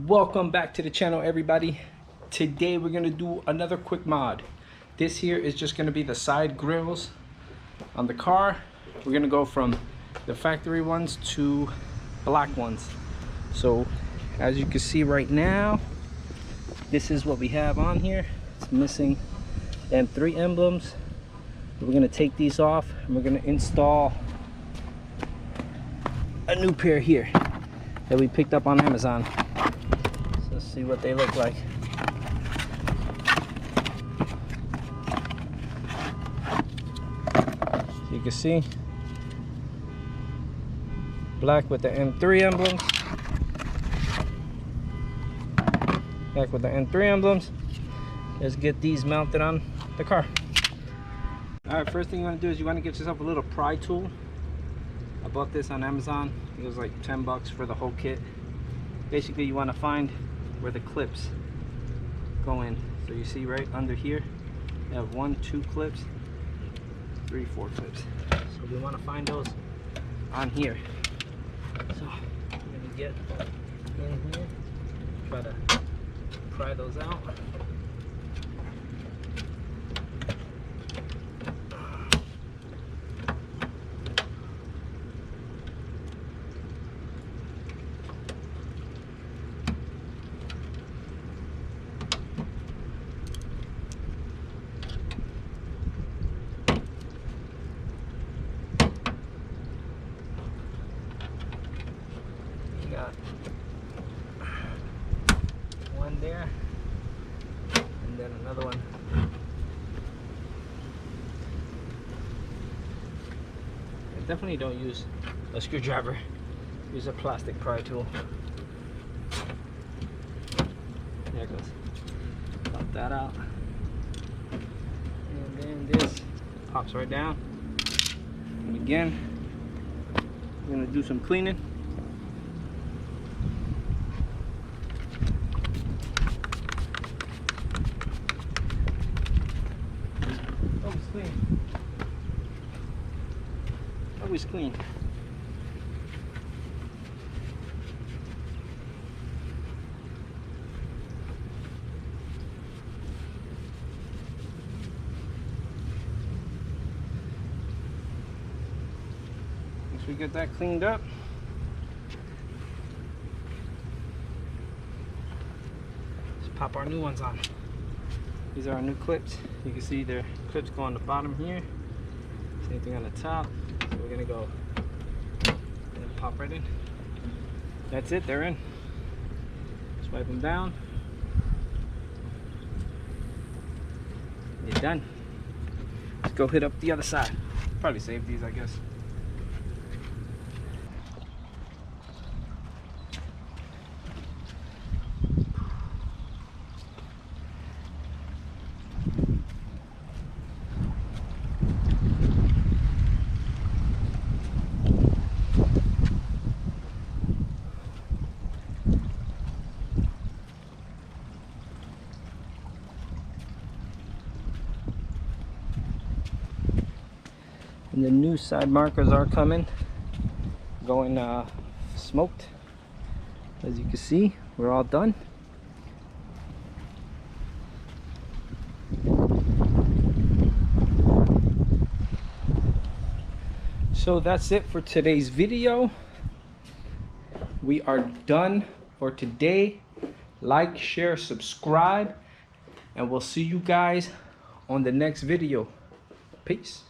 Welcome back to the channel, everybody. Today we're gonna do another quick mod. This here is just gonna be the side grills on the car. We're gonna go from the factory ones to black ones. So as you can see right now, this is what we have on here. It's missing the M3 emblems. We're gonna take these off and we're gonna install a new pair here that we picked up on Amazon. So let's see what they look like. So you can see black with the M3 emblems. Back with the M3 emblems. Let's get these mounted on the car. Alright, first thing you want to do is you want to get yourself a little pry tool. I bought this on Amazon. It was like 10 bucks for the whole kit. Basically you want to find where the clips go in. So you see right under here, you have 1, 2 clips, 3, 4 clips. So we want to find those on here. So I'm going to get in here, try to pry those out. Got one there and then another one. I definitely don't use a screwdriver, use a plastic pry tool. There it goes. Pop that out, and then this pops right down. And again, we're gonna do some cleaning. Clean. Always clean. Once we get that cleaned up, let's pop our new ones on. These are our new clips. You can see their clips go on the bottom here. Same thing on the top. So we're gonna go and pop right in. That's it, they're in. Swipe them down. You're done. Let's go hit up the other side. Probably save these, I guess. And the new side markers are coming, going smoked. As you can see, we're all done. So that's it for today's video. We are done for today. Like, share, subscribe, and we'll see you guys on the next video. Peace.